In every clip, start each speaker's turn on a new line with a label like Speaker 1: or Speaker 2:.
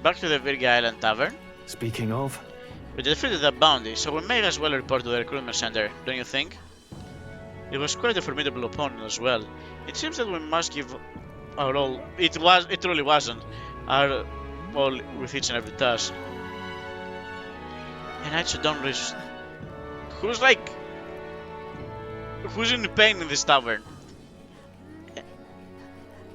Speaker 1: Back to the Virga Island Tavern.
Speaker 2: Speaking of,
Speaker 1: We defeated that bounty, so we may as well report to the recruitment center, don't you think? It was quite a formidable opponent as well. It seems that we must give our all. It truly wasn't our all with each and every task. And I just don't risk. Who's in pain in this tavern?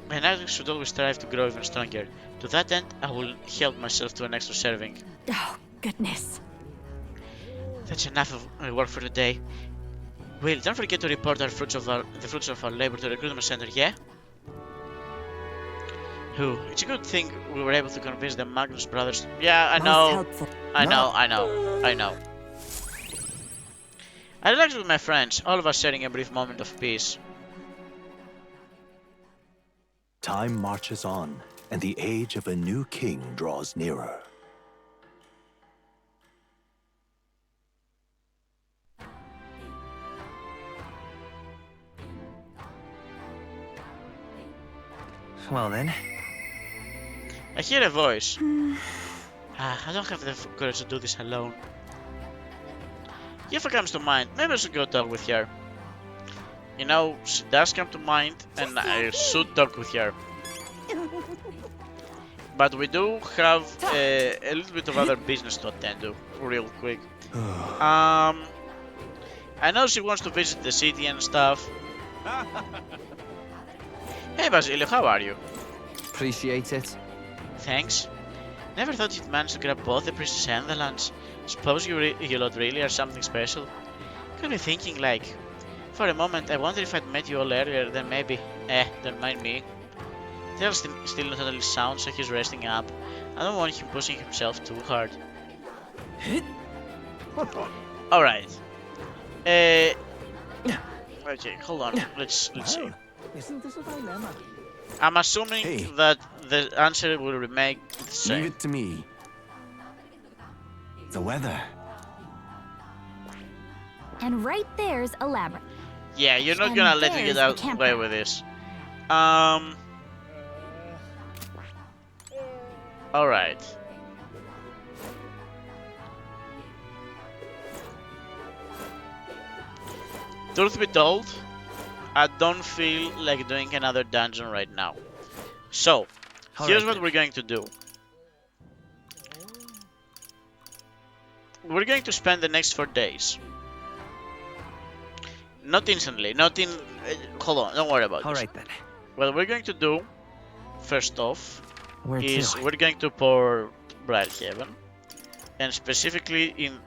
Speaker 1: And I should always strive to grow even stronger. To that end, I will help myself to an extra serving.
Speaker 3: Oh, goodness.
Speaker 1: That's enough of work for today. Will, don't forget to report the fruits of our labor to the recruitment center, yeah? It's a good thing we were able to convince the Magnus brothers. Yeah, I know. I know. I relaxed with my friends, all of us sharing a brief moment of peace.
Speaker 2: time marches on, and the age of a new king draws nearer.
Speaker 4: Well then.
Speaker 1: I hear a voice. I don't have the courage to do this alone. If it comes to mind, maybe I should go talk with her. You know, she does come to mind, and I should talk with her. But we do have a little bit of other business to attend to, real quick. I know she wants to visit the city and stuff. Hey Basilio, how are you?
Speaker 4: Appreciate it.
Speaker 1: Thanks. Never thought you'd manage to grab both the princess and the lunch. Suppose you lot really are something special. Got me thinking, like, for a moment I wonder if I'd met you all earlier, then maybe. Don't mind me. Tayl's still not totally sound, so he's resting up. I don't want him pushing himself too hard. Alright. Okay, hold on. Let's see.
Speaker 4: Isn't this a dilemma?
Speaker 1: I'm assuming that the answer will remain the same.
Speaker 2: Leave it to me. The weather.
Speaker 3: And right there's a labyrinth.
Speaker 1: Yeah, you're not
Speaker 3: And
Speaker 1: gonna let me
Speaker 3: there's
Speaker 1: get
Speaker 3: the
Speaker 1: away
Speaker 3: campground.
Speaker 1: with this. Alright. Truth be told, I don't feel like doing another dungeon right now. So, here's what we're going to do. We're going to spend the next 4 days. Not instantly, not in... hold on, don't worry about this.
Speaker 4: Alright then.
Speaker 1: What we're going to do, first off,
Speaker 4: Where
Speaker 1: is
Speaker 4: to?
Speaker 1: we're going to pour Brighthaven, and specifically in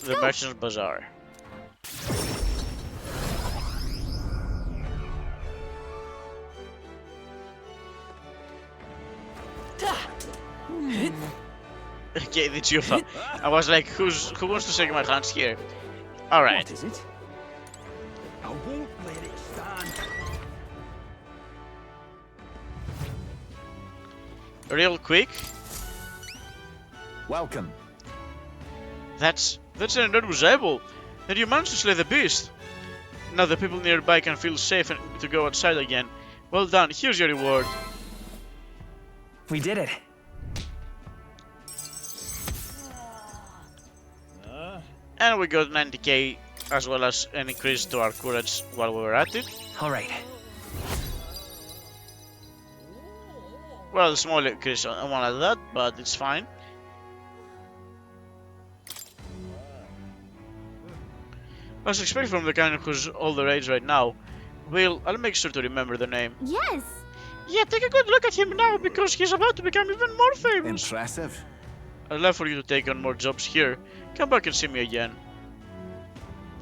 Speaker 1: the Merchant's Bazaar. Okay, the Jufa. I was like, who wants to shake my hands here? Alright.
Speaker 4: What is it?
Speaker 5: I won't let it stand.
Speaker 1: Real quick,
Speaker 2: Welcome.
Speaker 1: that's an enormous eyeball, and you managed to slay the beast. Now the people nearby can feel safe and to go outside again. Well done, here's your reward.
Speaker 4: We did it.
Speaker 1: And we got 90k as well as an increase to our courage while we were at it.
Speaker 4: Alright.
Speaker 1: Well, a small increase on one like that, but it's fine. As expected from the kind who's all the rage right now. Will, I'll make sure to remember the name.
Speaker 3: Yes.
Speaker 1: Yeah, take a good look at him now because he's about to become even more famous.
Speaker 2: Impressive.
Speaker 1: I'd love for you to take on more jobs here. Come back and see me again.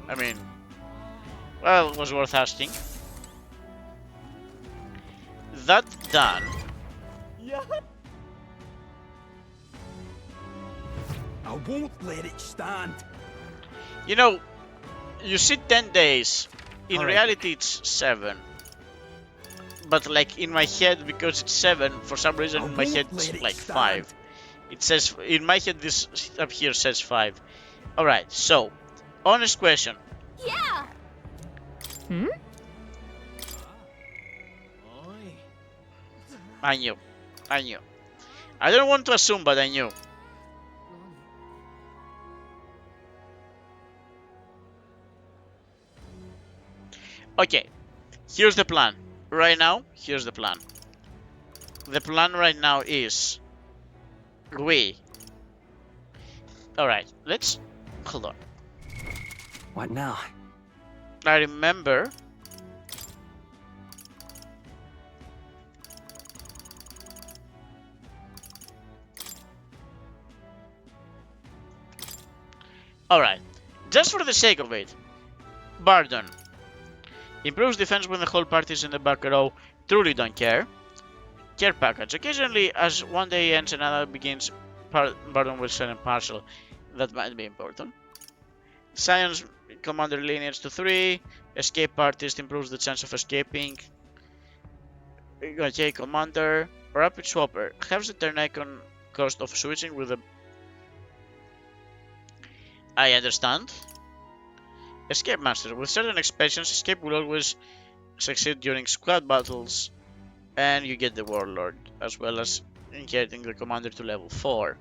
Speaker 1: I mean, well, it was worth asking. That done.
Speaker 5: I won't let it stand.
Speaker 1: You know, you see 10 days. In
Speaker 4: Alright.
Speaker 1: reality, it's 7. But like in my head, because it's 7, for some reason in my head it's like 5. It says, in my head this up here says 5. Alright, so, honest question.
Speaker 3: Yeah. Hmm?
Speaker 1: I knew. I don't want to assume, but I knew. Okay, here's the plan. Right now, here's the plan. The plan right now is we. Alright, let's hold on.
Speaker 4: What now?
Speaker 1: I remember. Alright, just for the sake of it, Bardon improves defense when the whole party is in the back row. Truly don't care. Care package. Occasionally, as one day ends and another begins, Bardon will send a parcel. That might be important. Science commander lineage to 3. Escape artist improves the chance of escaping. Okay, commander. Rapid swapper halves the turn icon cost of switching with a. I understand. Escape master. With certain expansions, escape will always succeed during squad battles, and you get the warlord, as well as inheriting the commander to level 4.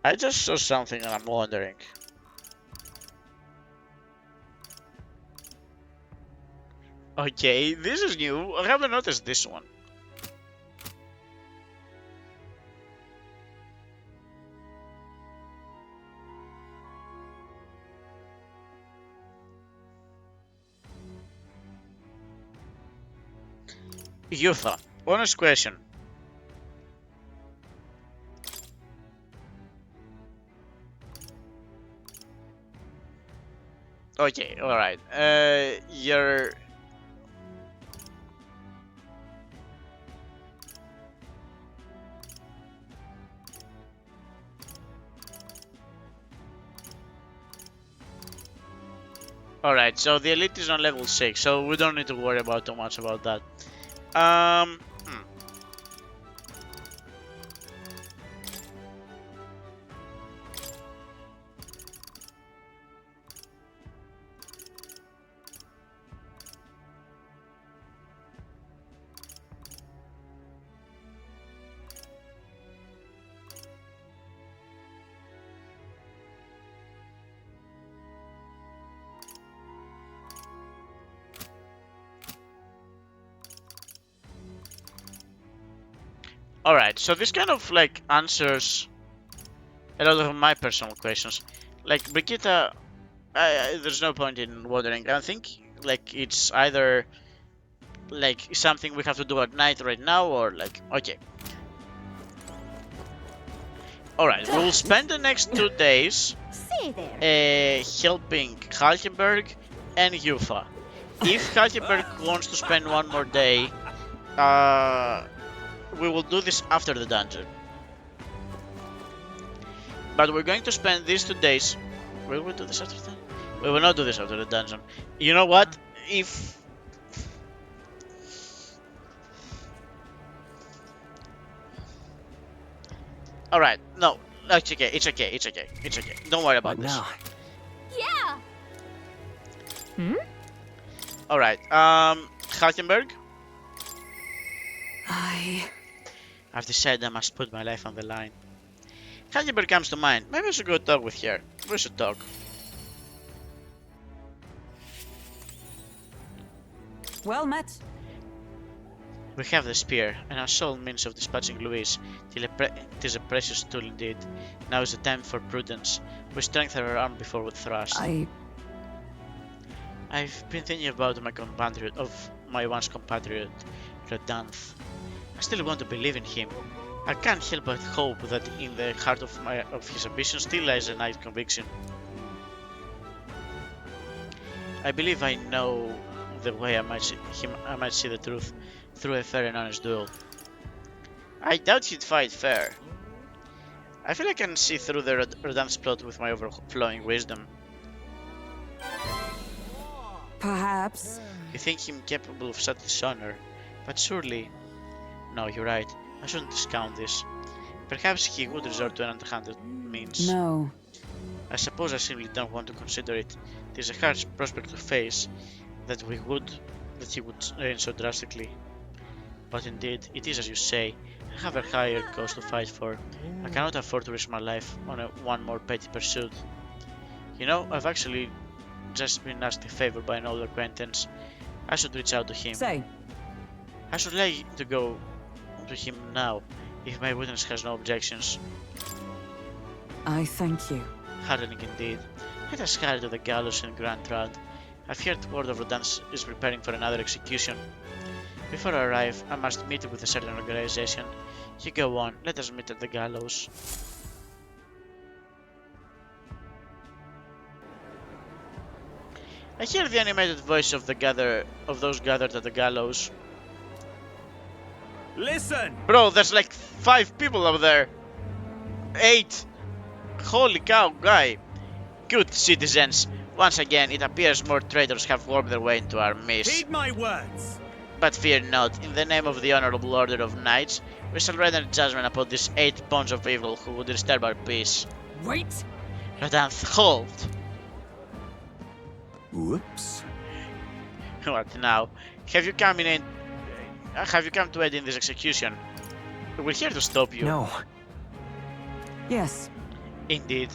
Speaker 1: I just saw something and I'm wondering. Okay, this is new. I haven't noticed this one. Junah, honest question. Okay, alright. You're. Alright, so the elite is on level 6, so we don't need to worry about too much about that. Hmm. Alright, so this kind of like answers a lot of my personal questions. Like Brigitte, there's no point in wondering. I think like it's either like something we have to do at night right now, or like okay. Alright, we'll spend the next 2 days
Speaker 3: Say there.
Speaker 1: helping Halkenberg and Yufa. If Halkenberg wants to spend one more day, we will do this after the dungeon. But we're going to spend these 2 days. Will we do this after the dungeon? We will not do this after the dungeon. You know what? If. Alright, no. It's okay, it's okay, it's okay, it's okay. Don't worry about
Speaker 4: What
Speaker 1: this.
Speaker 4: now?
Speaker 3: Yeah. Hmm?
Speaker 1: Alright, Halkenberg. I've decided I must put my life on the line. Halkenberg comes to mind. Maybe I should go talk with her. We should talk.
Speaker 6: Well met.
Speaker 1: We have the spear, and our sole means of dispatching Louise. It is a precious tool indeed. Now is the time for prudence. We strengthen our arm before we thrust. I've been thinking about my once compatriot, Redanth. I still want to believe in him. I can't help but hope that in the heart of his ambition still lies a nice conviction. I believe I know the way I might see the truth through a fair and honest duel. I doubt he'd fight fair. I feel I can see through the Rodan's plot with my overflowing wisdom.
Speaker 6: Perhaps.
Speaker 1: You think him capable of such dishonor, but surely... No, you're right. I shouldn't discount this. Perhaps he would resort to an underhanded means.
Speaker 6: No.
Speaker 1: I suppose I simply don't want to consider it. It is a harsh prospect to face that he would change so drastically. But indeed, it is as you say. I have a higher cause to fight for. I cannot afford to risk my life on one more petty pursuit. You know, I've actually just been asked a favor by an old acquaintance. I should reach out to him.
Speaker 6: Say.
Speaker 1: I should like to go to him now, if my witness has no objections.
Speaker 6: I thank you.
Speaker 1: Hardening indeed. Let us hurry to the gallows and Grand Trad. I've heard word of Rodan is preparing for another execution. Before I arrive, I must meet with a certain organization. You go on, let us meet at the gallows. I hear the animated voice of those gathered at the gallows.
Speaker 5: Listen!
Speaker 1: Bro, there's like 5 people up there. 8. Holy cow, guy. Good citizens. Once again, it appears more traitors have wormed their way into our midst.
Speaker 5: Heed my words!
Speaker 1: But fear not, in the name of the honorable order of knights, we shall render judgment upon these 8 bonds of evil who would disturb our peace.
Speaker 6: Wait!
Speaker 1: Rodan, hold!
Speaker 2: Whoops.
Speaker 1: What now? Have you come to aid in this execution? We're here to stop you.
Speaker 4: No.
Speaker 6: Yes.
Speaker 1: Indeed,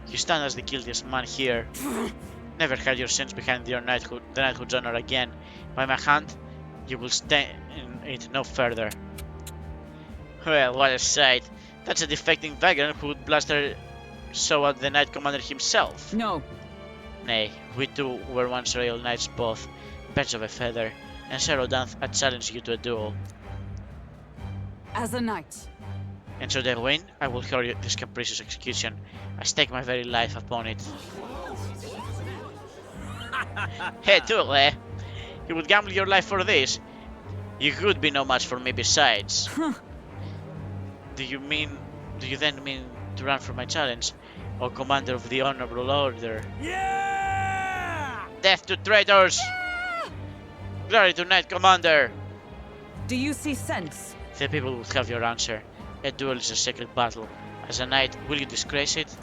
Speaker 1: you stand as the guiltiest man here. Never hide your sins behind your knighthood, the knighthood's honor again. By my hand, you will stay in it no further. Well, what a sight. That's a defecting vagrant who would bluster so at the knight commander himself.
Speaker 6: No.
Speaker 1: Nay, we two were once royal knights both, birds of a feather, and Sir Rodan, I challenge you to a duel.
Speaker 6: As a knight.
Speaker 1: And should I win, I will hurry this capricious execution. I stake my very life upon it. Hey, duel, eh? You would gamble your life for this? You could be no match for me besides. Do you then mean to run from my challenge? O commander of the honorable order?
Speaker 5: Yeah!
Speaker 1: Death to traitors! Glory to Knight Commander!
Speaker 6: Do you see sense?
Speaker 1: The people will have your answer. A duel is a sacred battle. As a knight, will you disgrace it?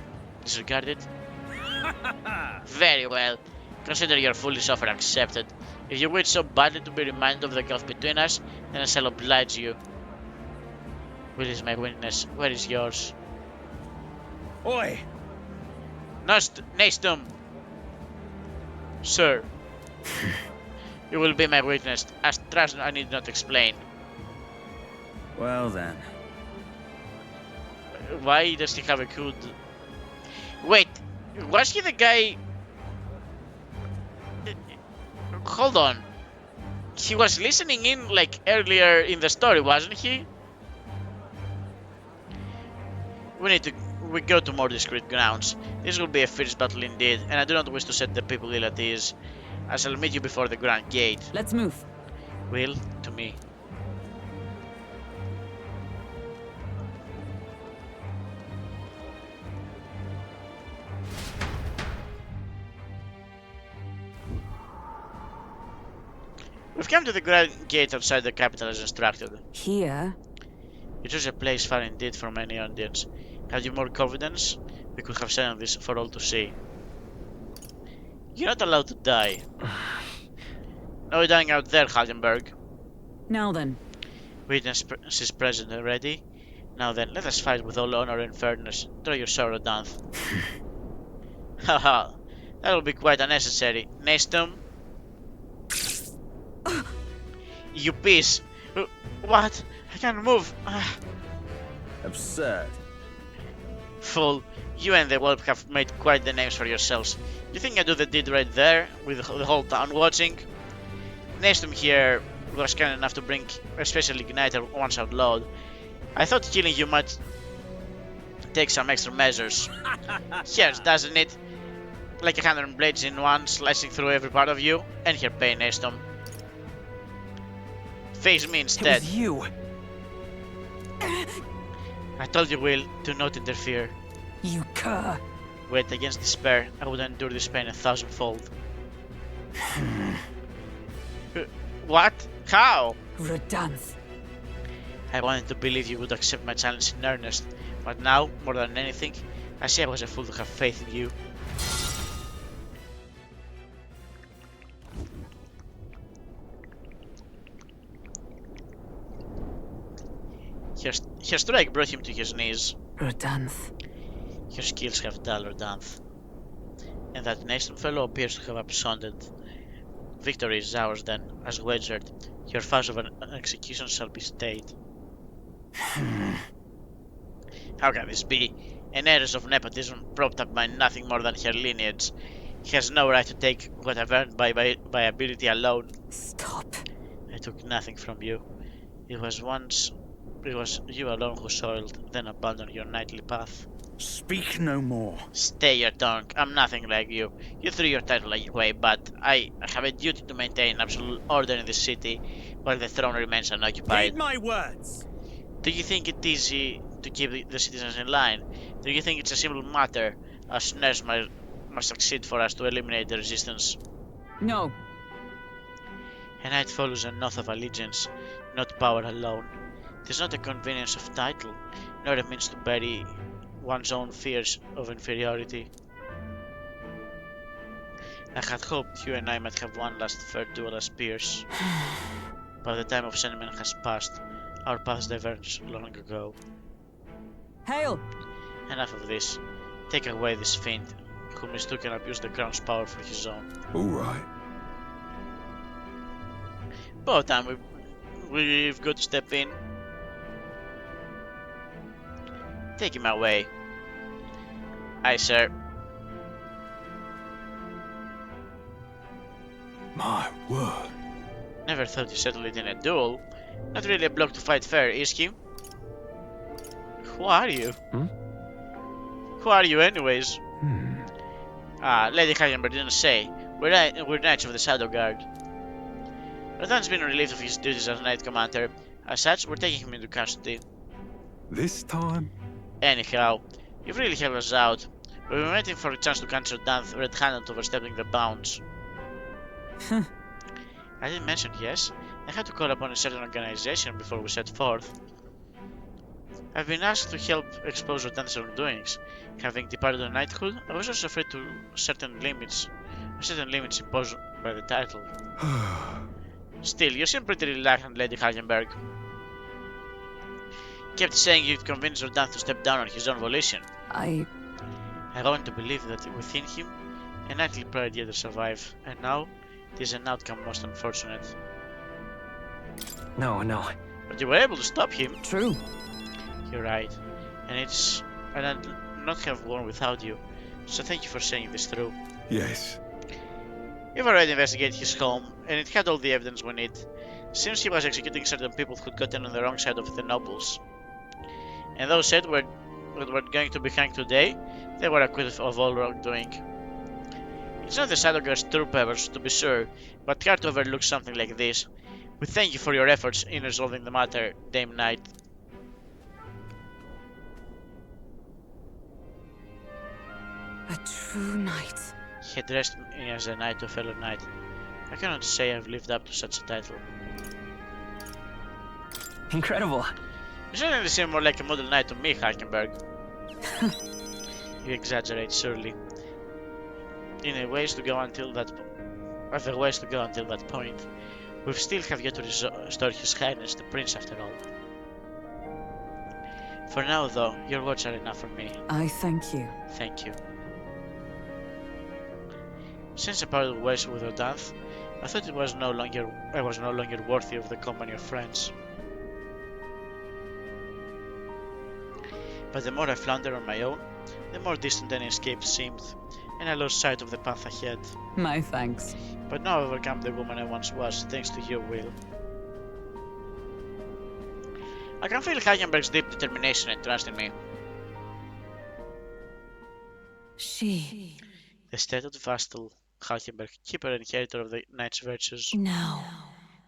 Speaker 1: Disregard it? Very well. Consider your foolish offer accepted. If you wish so badly to be reminded of the gulf between us, then I shall oblige you. Will is my witness. Where is yours?
Speaker 5: Oi!
Speaker 1: Nastum! Sir. You will be my witness, as trust I need not explain.
Speaker 5: Well then.
Speaker 1: Why does he have a good... Wait, was he the guy... Hold on. He was listening in like earlier in the story, wasn't he? We go to more discreet grounds. This will be a fierce battle indeed, and I do not wish to set the people ill at ease. I shall meet you before the Grand Gate.
Speaker 6: Let's move.
Speaker 1: Will, to me. We've come to the Grand Gate outside the capital as instructed.
Speaker 6: Here?
Speaker 1: You chose a place far indeed from any audience. Had you more confidence, we could have sent this for all to see. You're not allowed to die. No dying out there, Haldenberg.
Speaker 6: Now then.
Speaker 1: Witness is present and ready. Now then, let us fight with all honor and fairness. Draw your sword, Danth. Haha, that will be quite unnecessary. Nastum? You piece! What? I can't move!
Speaker 5: Absurd.
Speaker 1: Fool, you and the Whelp have made quite the names for yourselves. You think I do the deed right there, with the whole town watching? Nastum here was kind enough to bring a special igniter once outlawed. I thought killing you might take some extra measures. Here's, doesn't it? Like 100 blades in one, slicing through every part of you, and here pay, Nastum. Face me
Speaker 4: It
Speaker 1: instead.
Speaker 4: was you.
Speaker 1: I told you, Will, do not interfere.
Speaker 6: You cur.
Speaker 1: Wait, against despair, I would endure this pain 1,000-fold. What? How?
Speaker 6: Redanth.
Speaker 1: I wanted to believe you would accept my challenge in earnest, but now, more than anything, I see I was a fool to have faith in you. Her strike brought him to his knees.
Speaker 6: Redanth.
Speaker 1: Her skills have duller depth, and that nation fellow appears to have absconded. Victory is ours then, as wagered. Your vows of an execution shall be stayed. How can this be? An heiress of nepotism propped up by nothing more than her lineage. He has no right to take what I've earned by ability alone.
Speaker 6: Stop.
Speaker 1: I took nothing from you. It was you alone who soiled, then abandoned your knightly path.
Speaker 5: Speak no more.
Speaker 1: Stay your tongue. I'm nothing like you. You threw your title away, but I have a duty to maintain absolute order in the city while the throne remains unoccupied.
Speaker 5: Heed my words.
Speaker 1: Do you think it easy to keep the citizens in line? Do you think it's a simple matter, as snares must succeed for us to eliminate the resistance?
Speaker 6: No.
Speaker 1: A knight follows an oath of allegiance, not power alone. It is not a convenience of title, nor a means to bury one's own fears of inferiority. I had hoped you and I might have one last fair duel as peers, but the time of sentiment has passed. Our paths diverged long ago.
Speaker 6: Hail!
Speaker 1: Enough of this. Take away this fiend, who mistook and abused the crown's power for his own.
Speaker 2: All right.
Speaker 1: About time we've got to step in. Take him away. Aye, sir.
Speaker 2: My word.
Speaker 1: Never thought you settled it in a duel. Not really a bloke to fight fair, is he? Who are you? Who are you, anyways? Lady Hagenberg didn't say. We're knights of the Shadow Guard. Radan's been relieved of his duties as Knight Commander. As such, we're taking him into custody.
Speaker 2: This time?
Speaker 1: Anyhow, you've really helped us out. We've been waiting for a chance to catch Radan red-handed overstepping the bounds. I didn't mention, yes. I had to call upon a certain organization before we set forth. I've been asked to help expose Radan's wrongdoings. Having departed on knighthood, I was also afraid to certain limits imposed by the title. Still, you seem pretty reluctant, Lady Hagenberg. Kept saying you'd convince Radan to step down on his own volition.
Speaker 6: I
Speaker 1: want to believe that within him, a knightly pride yet to survive, and now it is an outcome most unfortunate.
Speaker 4: No.
Speaker 1: But you were able to stop him.
Speaker 6: True.
Speaker 1: You're right, and I'd not have won without you. So thank you for saying this through.
Speaker 2: Yes.
Speaker 1: We've already investigated his home, and it had all the evidence we need. Seems he was executing certain people who'd gotten on the wrong side of the nobles. And those said were going to be hanged today, they were acquitted of all wrongdoing. It's not the Shadowguard's true purpose, to be sure, but hard to overlook something like this. We thank you for your efforts in resolving the matter, Dame Knight.
Speaker 6: A true knight.
Speaker 1: He addressed me as a knight to a fellow knight. I cannot say I've lived up to such a title.
Speaker 4: Incredible.
Speaker 1: You certainly seem more like a model knight to me, Halkenberg. You exaggerate, surely. In a ways to go until that point. We still have yet to restore His Highness the Prince after all. For now, though, your words are enough for me.
Speaker 6: I thank you.
Speaker 1: Thank you. Since I parted ways with Odanth, I thought I was no longer worthy of the company of friends. But the more I floundered on my own, the more distant any escape seemed, and I lost sight of the path ahead.
Speaker 6: My thanks.
Speaker 1: But now I've overcome the woman I once was, thanks to your will. I can feel Hagenberg's deep determination and trust in me.
Speaker 6: She.
Speaker 1: The stately Vastal Hagenberg, keeper and inheritor of the knight's virtues.
Speaker 6: No.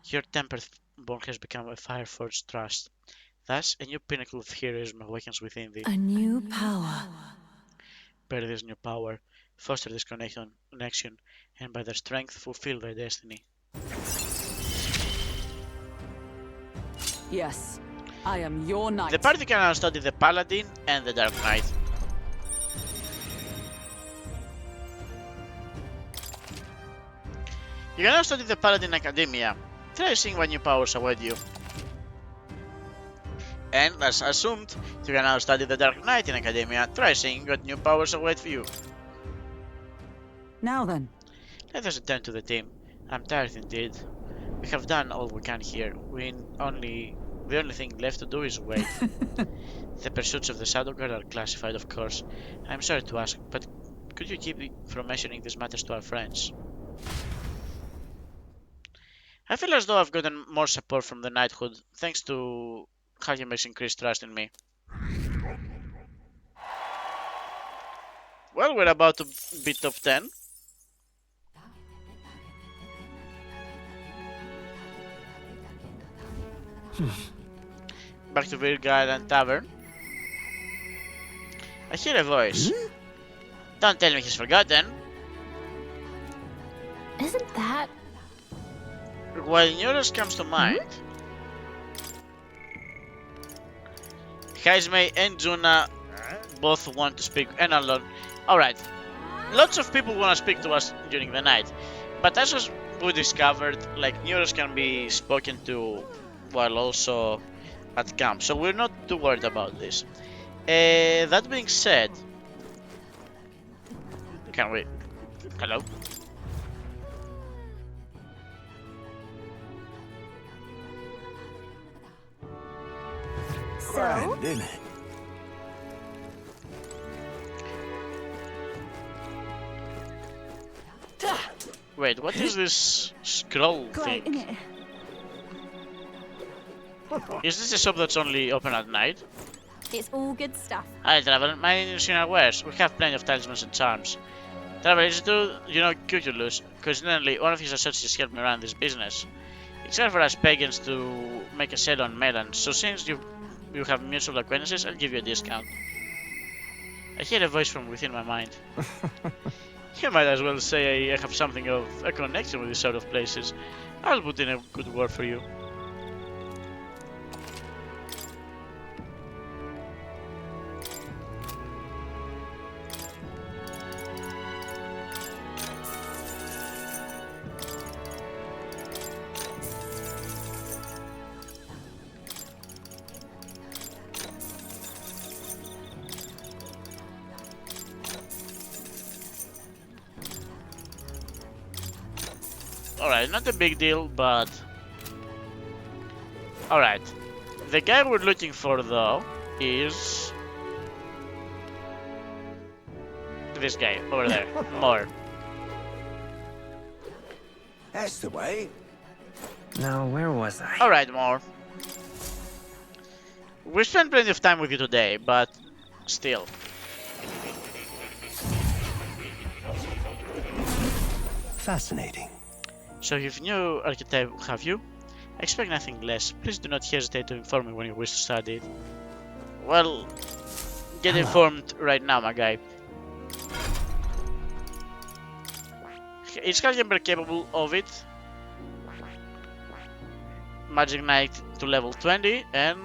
Speaker 1: Your tempered born has become a fire-forged trust. Thus, a new pinnacle of heroism awakens within thee.
Speaker 6: A new power.
Speaker 1: Bear this new power, foster this connection, and by their strength fulfill thy destiny.
Speaker 6: Yes, I am your knight.
Speaker 1: The party can now study the Paladin and the Dark Knight. You can now study the Paladin Academia. Try seeing what new powers await you. And, as assumed, you can now study the Dark Knight in Academia. Try seeing what new powers await for you.
Speaker 6: Now then.
Speaker 1: Let us return to the team. I'm tired indeed. We have done all we can here. The only thing left to do is wait. The pursuits of the Shadow Guard are classified, of course. I'm sorry to ask, but could you keep from mentioning these matters to our friends? I feel as though I've gotten more support from the Knighthood, thanks to Hakime's increased trust in me. Well, we're about to be top 10. Back to Virga Island Tavern. I hear a voice. Don't tell me he's forgotten.
Speaker 3: Isn't that...
Speaker 1: While Neurus comes to mind, Haizme and Junah both want to speak, and alone. Alright, lots of people want to speak to us during the night, but as we discovered, like, Neurus can be spoken to while also at camp, so we're not too worried about this. That being said, can we... Hello?
Speaker 2: Grand, isn't it?
Speaker 1: Wait, what is this scroll
Speaker 6: Great,
Speaker 1: thing?
Speaker 6: innit?
Speaker 1: Is this a shop that's only open at night?
Speaker 3: It's all good stuff.
Speaker 1: Hi, Travel. My name is Junah Wares. We have plenty of talismans and charms. Travel, is it true you know Cuculus? Coincidentally, one of his associates helped me run this business. It's hard for us pagans to make a sale on Melan, so since you have mutual acquaintances, I'll give you a discount. I hear a voice from within my mind. You might as well say I have something of a connection with these sort of places. I'll put in a good word for you. Alright, not a big deal, but... Alright. The guy we're looking for, though, is... this guy, over there. More.
Speaker 5: That's the way.
Speaker 4: Now, where was I?
Speaker 1: Alright, more. We spent plenty of time with you today, but... still.
Speaker 2: Fascinating.
Speaker 1: So you've new archetype, have you? I expect nothing less. Please do not hesitate to inform me when you wish to study it. Well, get informed right now, my guy. Is Kalgember capable of it? Magic Knight to level 20 and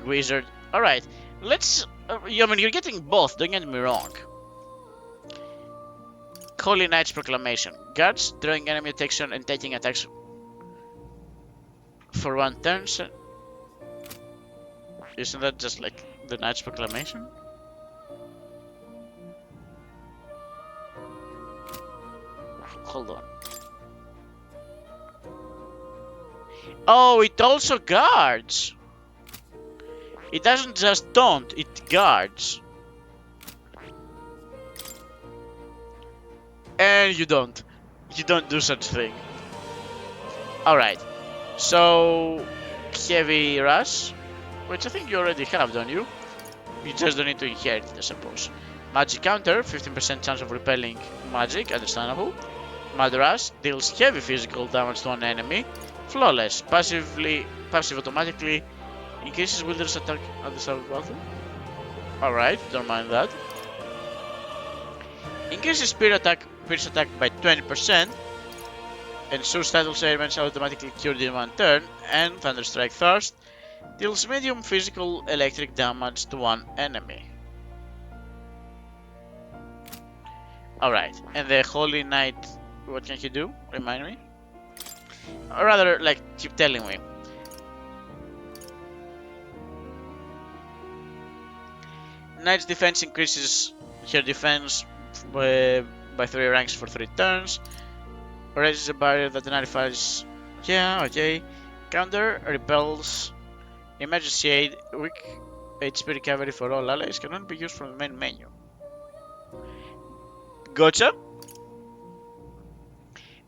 Speaker 1: Wizard. Alright, let's... I mean, you're getting both, don't get me wrong. Holy Knight's Proclamation. Guards, drawing enemy attention and taking attacks for one turn. Isn't that just like the Knight's Proclamation? Hold on. Oh, it also guards. It doesn't just taunt, it guards. And you don't do such thing. Alright, so heavy rush, which I think you already have, don't you? You just don't need to inherit it, I suppose. Magic counter, 15% chance of repelling magic, understandable. Mad rush deals heavy physical damage to an enemy, Flawless. Passive automatically increases wilderness attack at the start of battle. Alright, don't mind that. Increases pierce attack by 20%. Ensures Title's ailments are automatically cured in one turn. And Thunderstrike Thrust deals medium physical electric damage to one enemy. Alright, and the Holy Knight, what can he do? Remind me? Or rather, like, keep telling me. Knight's defense increases her defense by 3 ranks for 3 turns. Raises a barrier that nullifies. Yeah, okay. Counter repels. Emergency aid. Weak HP recovery for all allies can only be used from the main menu. Gotcha.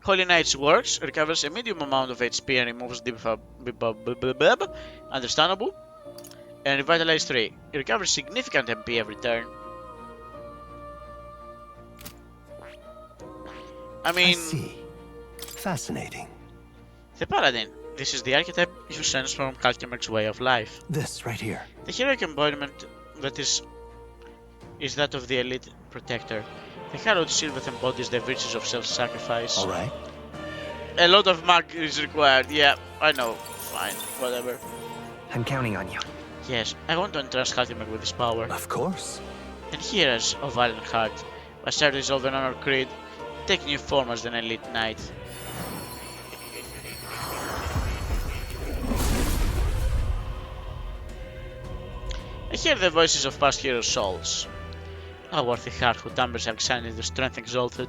Speaker 1: Holy Knight's works. Recovers a medium amount of HP and removes debuff. Understandable. And Revitalize 3. It recovers significant MP every turn. I mean...
Speaker 2: I see. Fascinating.
Speaker 1: The Paladin. This is the archetype you sense from Calcimer's way of life.
Speaker 2: This right here.
Speaker 1: The heroic embodiment that is that of the elite protector. The hallowed shield that embodies the virtues of self-sacrifice.
Speaker 2: Alright.
Speaker 1: A lot of mag is required. Yeah, I know. Fine, whatever.
Speaker 4: I'm counting on you.
Speaker 1: Yes, I want to entrust Calcimer with his power.
Speaker 2: Of course.
Speaker 1: And heroes of Ironheart, Astartes of an Honor Creed, take new form as an elite knight. I hear the voices of past heroes' souls. O worthy heart who dampers Alexander into strength exalted,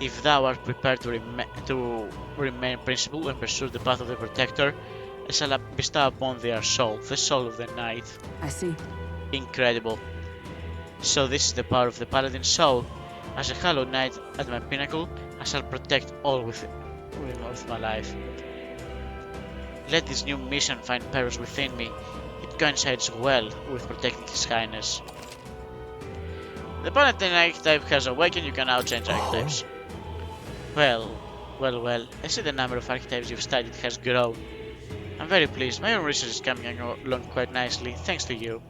Speaker 1: if thou art prepared to remain principled and pursue the path of the Protector, I shall bestow upon thee our soul, the soul of the knight.
Speaker 6: I see.
Speaker 1: Incredible. So this is the power of the Paladin's soul. As a hallowed knight at my pinnacle, I shall protect all with my life. Let this new mission find purpose within me. It coincides well with protecting His Highness. The Paladin archetype has awakened. You can now change archetypes. Well. I see the number of archetypes you've studied has grown. I'm very pleased. My own research is coming along quite nicely, thanks to you.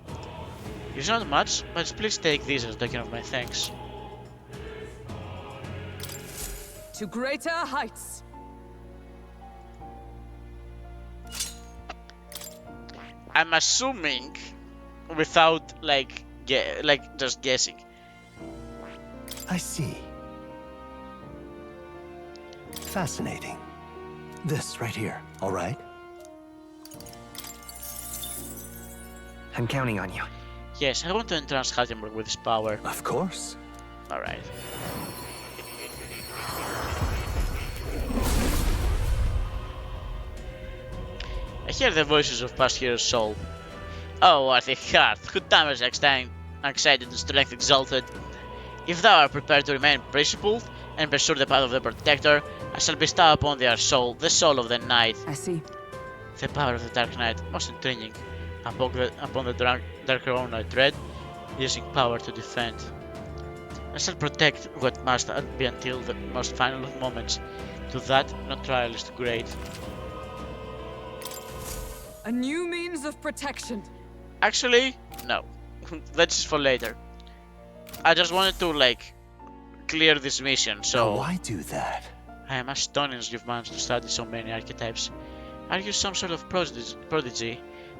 Speaker 1: It's not much, but please take this as a token of my thanks.
Speaker 6: To greater heights.
Speaker 1: I'm assuming, without just guessing.
Speaker 2: I see. Fascinating. This right here, alright?
Speaker 4: I'm counting on you.
Speaker 1: Yes, I want to entrust Haltenberg with his power.
Speaker 2: Of course.
Speaker 1: Alright. I hear the voices of past heroes' soul. Oh, worthy heart, who dampers anxiety and strength exalted. If thou art prepared to remain principled and pursue the path of the Protector, I shall bestow upon thee our soul, the soul of the Knight.
Speaker 6: I see.
Speaker 1: The power of the Dark Knight, most intriguing. Upon the Dark Throne I tread, using power to defend. I shall protect what must be until the most final of moments. To that, no trial is too great.
Speaker 6: A new means of protection.
Speaker 1: Actually, no. That's for later. I just wanted to, clear this mission, so...
Speaker 2: Now why do that?
Speaker 1: I am astonished you've managed to study so many archetypes. Are you some sort of prodigy?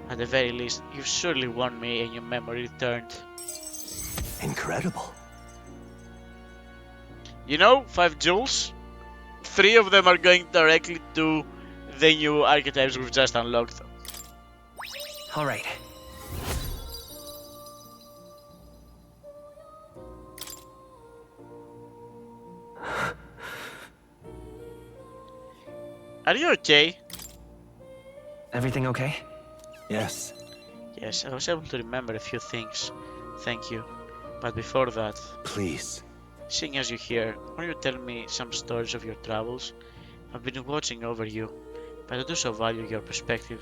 Speaker 1: At the very least, you've surely won me and your memory returned.
Speaker 2: Incredible.
Speaker 1: You know, 5 jewels? 3 of them are going directly to the new archetypes we've just unlocked.
Speaker 4: Alright.
Speaker 1: Are you okay?
Speaker 4: Everything okay?
Speaker 2: Yes.
Speaker 1: Yes, I was able to remember a few things. Thank you. But before that,
Speaker 2: Please.
Speaker 1: seeing as you're here, why don't you tell me some stories of your travels? I've been watching over you, but I do so value your perspective.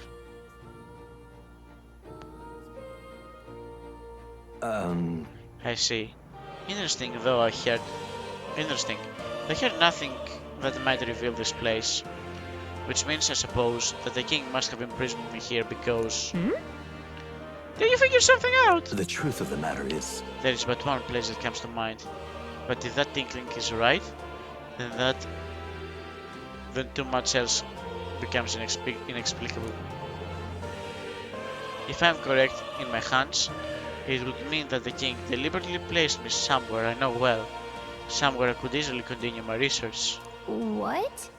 Speaker 1: I see. Interesting, though I heard nothing that might reveal this place. Which means, I suppose, that the king must have imprisoned me here because... Did you figure something out?
Speaker 2: The truth of the matter is,
Speaker 1: There is but one place that comes to mind. But if that tinkling is right, then too much else becomes inexplicable. If I am correct in my hunch, it would mean that the king deliberately placed me somewhere I know well, somewhere I could easily continue my research.
Speaker 3: What?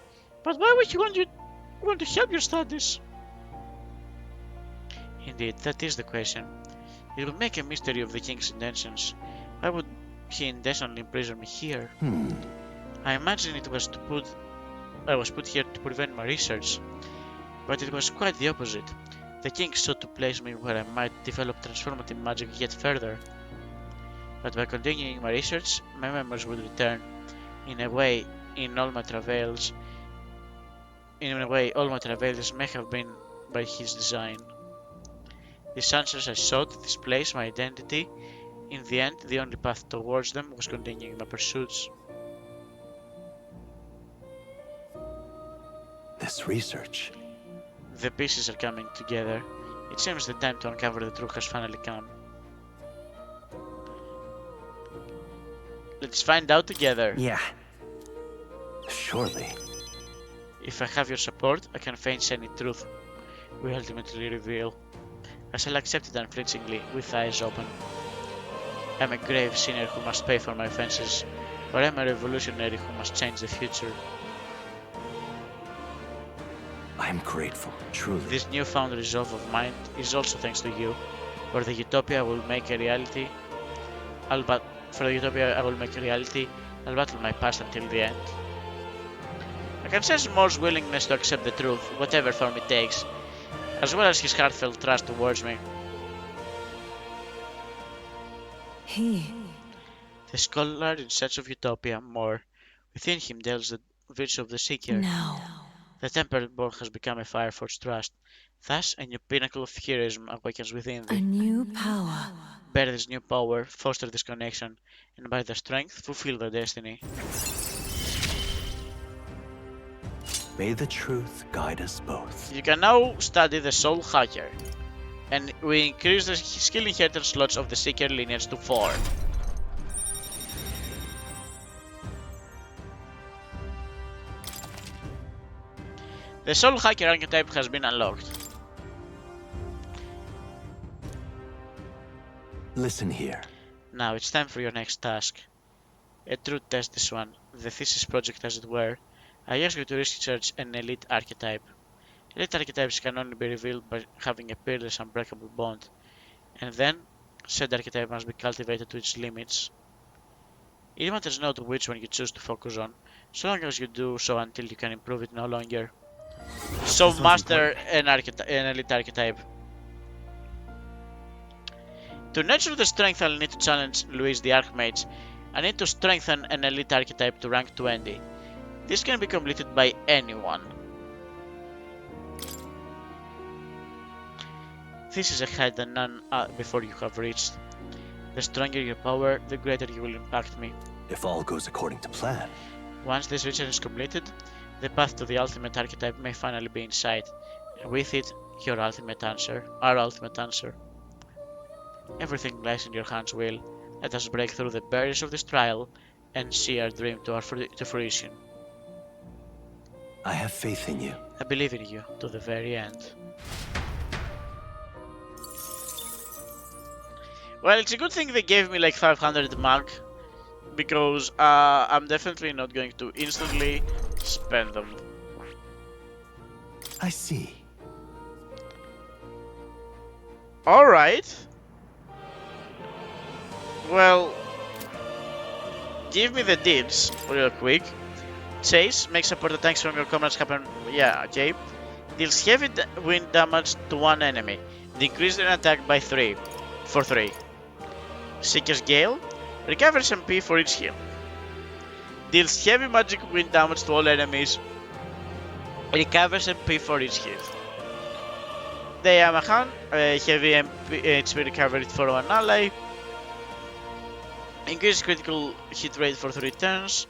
Speaker 1: But why would you want to help your studies? Indeed, that is the question. It would make a mystery of the king's intentions. Why would he intentionally imprison me here? I imagine I was put here to prevent my research, but it was quite the opposite. The king sought to place me where I might develop transformative magic yet further. But by continuing my research, my memories would return. In a way, all my travels may have been by his design. These answers I sought displace my identity. In the end, the only path towards them was continuing my pursuits.
Speaker 2: this research.
Speaker 1: The pieces are coming together. It seems the time to uncover the truth has finally come. Let's find out together.
Speaker 4: Yeah.
Speaker 2: Surely.
Speaker 1: If I have your support, I can face any truth we ultimately reveal. I shall accept it unflinchingly, with eyes open. I'm a grave sinner who must pay for my offenses, or I'm a revolutionary who must change the future.
Speaker 2: I'm grateful, truly.
Speaker 1: This newfound resolve of mine is also thanks to you. For the utopia I will make a reality, I'll battle my past until the end. I can sense Moore's willingness to accept the truth, whatever form it takes, as well as his heartfelt trust towards me. The scholar in search of utopia, Moore, within him dwells the virtue of the seeker.
Speaker 3: No.
Speaker 1: The tempered born has become a fire forged trust. Thus, a new pinnacle of heroism awakens within
Speaker 3: A
Speaker 1: thee.
Speaker 3: new power.
Speaker 1: Bear this new power, foster this connection, and by their strength fulfill their destiny.
Speaker 2: May the truth guide us both.
Speaker 1: You can now study the Soul Hacker, and we increase the skill inheritance slots of the Seeker lineage to 4. The Soul Hacker archetype has been unlocked.
Speaker 2: Listen here.
Speaker 1: Now it's time for your next task. A true test, this one, the thesis project as it were. I ask you to research an elite archetype. Elite archetypes can only be revealed by having a peerless unbreakable bond, and then said archetype must be cultivated to its limits. It matters not which one you choose to focus on, so long as you do so until you can improve it no longer. So master an elite archetype. To nurture the strength I'll need to challenge Louise the Archmage, I need to strengthen an elite archetype to rank 20. This can be completed by anyone. This is a height that none before you have reached. The stronger your power, the greater you will impact me.
Speaker 2: If all goes according to plan.
Speaker 1: Once this research is completed, the path to the ultimate archetype may finally be in sight, and with it, our ultimate answer. Everything lies in your hands, Will. Let us break through the barriers of this trial and see our dream to fruition.
Speaker 2: I have faith in you.
Speaker 1: I believe in you to the very end. Well, it's a good thing they gave me like 500 mark, because I'm definitely not going to instantly spend them.
Speaker 2: I see.
Speaker 1: Alright. Well, give me the deeds real quick. Chase, make support attacks from your comrades happen. Yeah, okay. Deals heavy wind damage to one enemy. Decrease their attack by 3. For 3. Seeker's Gale. Recovers MP for each heal. Deals heavy magic wind damage to all enemies. Recovers MP for each heal. The Yamahan. Heavy HP recovery for one ally. Increase critical hit rate for 3 turns.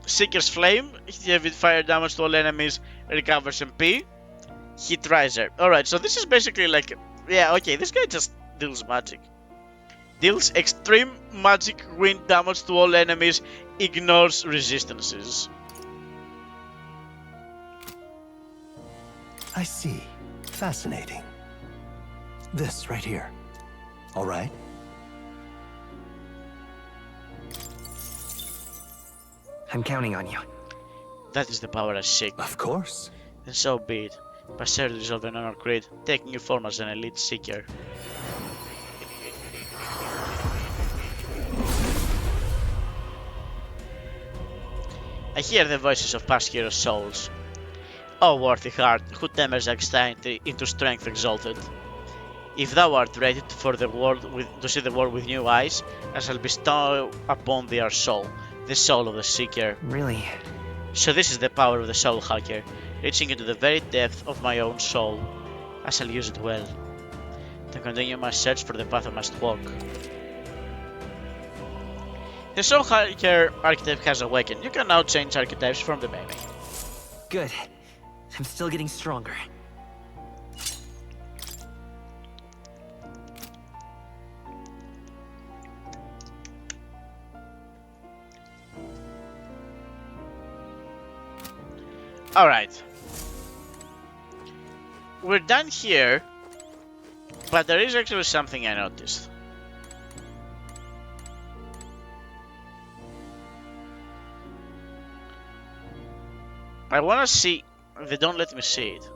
Speaker 1: Seeker's Flame, with fire damage to all enemies, recovers MP. Hit Riser. Alright, so this is basically like... Yeah, okay, this guy just deals magic. Deals extreme magic wind damage to all enemies, ignores resistances.
Speaker 2: I see. Fascinating. This right here. All right?
Speaker 4: I'm counting on you.
Speaker 1: That is the power I seek.
Speaker 2: Of course.
Speaker 1: Then so be it. Passer resolve an honor crit, taking you form as an elite seeker. I hear the voices of past heroes' souls. O worthy heart, who temers anxiety into strength exalted. If thou art ready for the world to see the world with new eyes, I shall bestow upon thee our soul, the soul of the seeker.
Speaker 4: Really?
Speaker 1: So this is the power of the soul hacker, reaching into the very depth of my own soul. I shall use it well, to continue my search for the path I must walk. The soul hacker archetype has awakened. You can now change archetypes from the menu.
Speaker 4: Good. I'm still getting stronger.
Speaker 1: Alright. We're done here, but there is actually something I noticed. I wanna see... They don't let me see it.